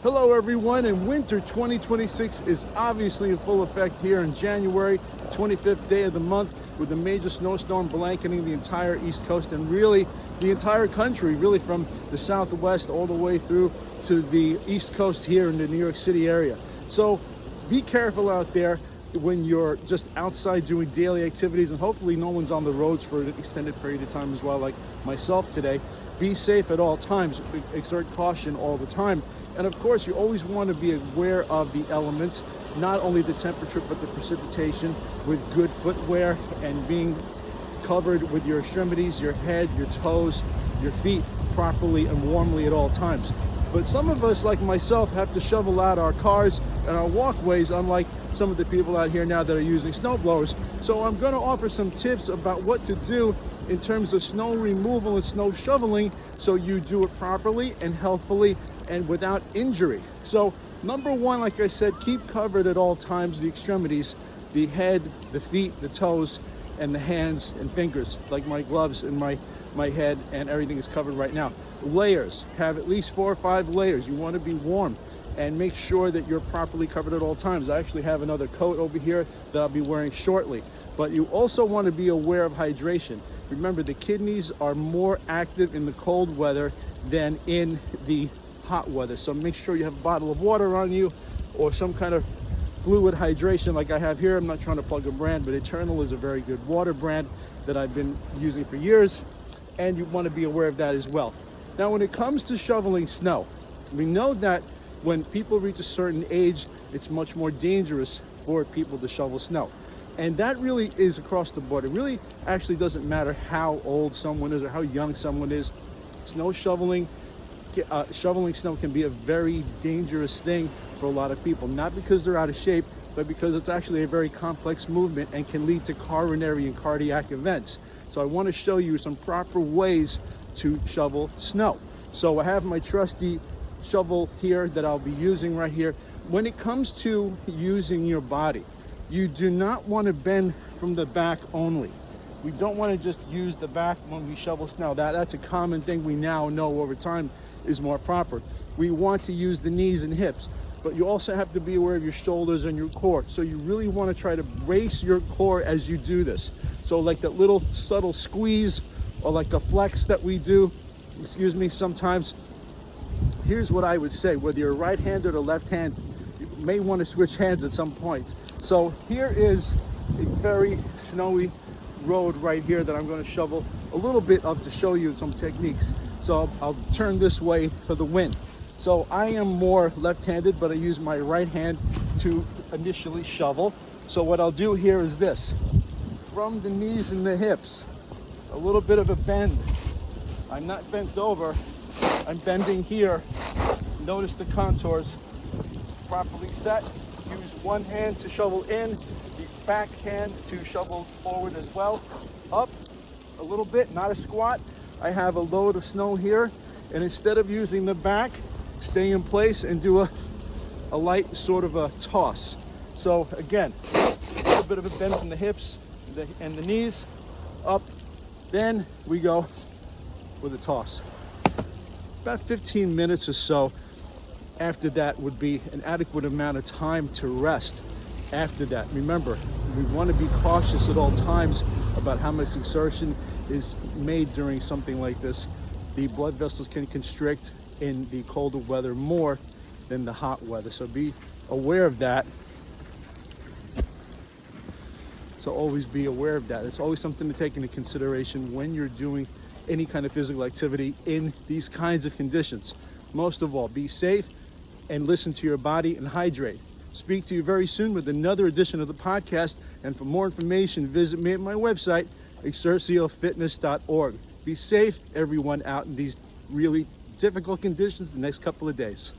Hello everyone, and winter 2026 is obviously in full effect here in January, 25th day of the month, with a major snowstorm blanketing the entire East Coast and really the entire country, really from the Southwest all the way through to the East Coast here in the New York City area. So be careful out there when you're just outside doing daily activities, and hopefully no one's on the roads for an extended period of time as well, like myself today. Be safe at all times, exert caution all the time. And of course, you always want to be aware of the elements, not only the temperature, but the precipitation, with good footwear and being covered with your extremities, your head, your toes, your feet properly and warmly at all times. But some of us, like myself, have to shovel out our cars and our walkways, unlike some of the people out here now that are using snow blowers. So I'm going to offer some tips about what to do in terms of snow removal and snow shoveling, so you do it properly and healthfully and without injury. So number one, like I said, keep covered at all times the extremities, the head, the feet, the toes, and the hands and fingers, like my gloves and my head, and everything is covered right now. Layers, have at least 4 or 5 layers. You want to be warm, and make sure that you're properly covered at all times. I actually have another coat over here that I'll be wearing shortly. But you also want to be aware of hydration. Remember, the kidneys are more active in the cold weather than in the hot weather. So make sure you have a bottle of water on you, or some kind of fluid hydration like I have here. I'm not trying to plug a brand, but Eternal is a very good water brand that I've been using for years, and you want to be aware of that as well. Now, when it comes to shoveling snow, we know that when people reach a certain age, it's much more dangerous for people to shovel snow. And that really is across the board. It really actually doesn't matter how old someone is or how young someone is. Snow shoveling, shoveling snow can be a very dangerous thing for a lot of people, not because they're out of shape, but because it's actually a very complex movement and can lead to coronary and cardiac events. So I want to show you some proper ways to shovel snow. So I have my trusty shovel here that I'll be using right here. When it comes to using your body, you do not want to bend from the back only. We don't want to just use the back when we shovel snow. That's a common thing we now know over time is more proper. We want to use the knees and hips, but you also have to be aware of your shoulders and your core. So you really want to try to brace your core as you do this. So like that little subtle squeeze, or like the flex that we do, excuse me, sometimes. Here's what I would say: whether you're right-handed or left-handed, you may want to switch hands at some point. So here is a very snowy road right here that I'm going to shovel a little bit of to show you some techniques. So I'll turn this way for the wind. So I am more left-handed, but I use my right hand to initially shovel. So what I'll do here is this: from the knees and the hips, a little bit of a bend. I'm not bent over, I'm bending here. Notice the contours. Properly set. Use one hand to shovel in, the back hand to shovel forward as well. Up a little bit, not a squat. I have a load of snow here, and instead of using the back, stay in place and do a light sort of a toss. So again, a little bit of a bend from the hips and the knees, up, then we go with a toss. About 15 minutes or so after that would be an adequate amount of time to rest after that. Remember, we want to be cautious at all times about how much exertion is made during something like this. The blood vessels can constrict in the colder weather more than the hot weather, so be aware of that. So always be aware of that. It's always something to take into consideration when you're doing any kind of physical activity in these kinds of conditions. Most of all, be safe and listen to your body and hydrate. Speak to you very soon with another edition of the podcast. And for more information, visit me at my website, exerciofitness.org. Be safe, everyone, out in these really difficult conditions the next couple of days.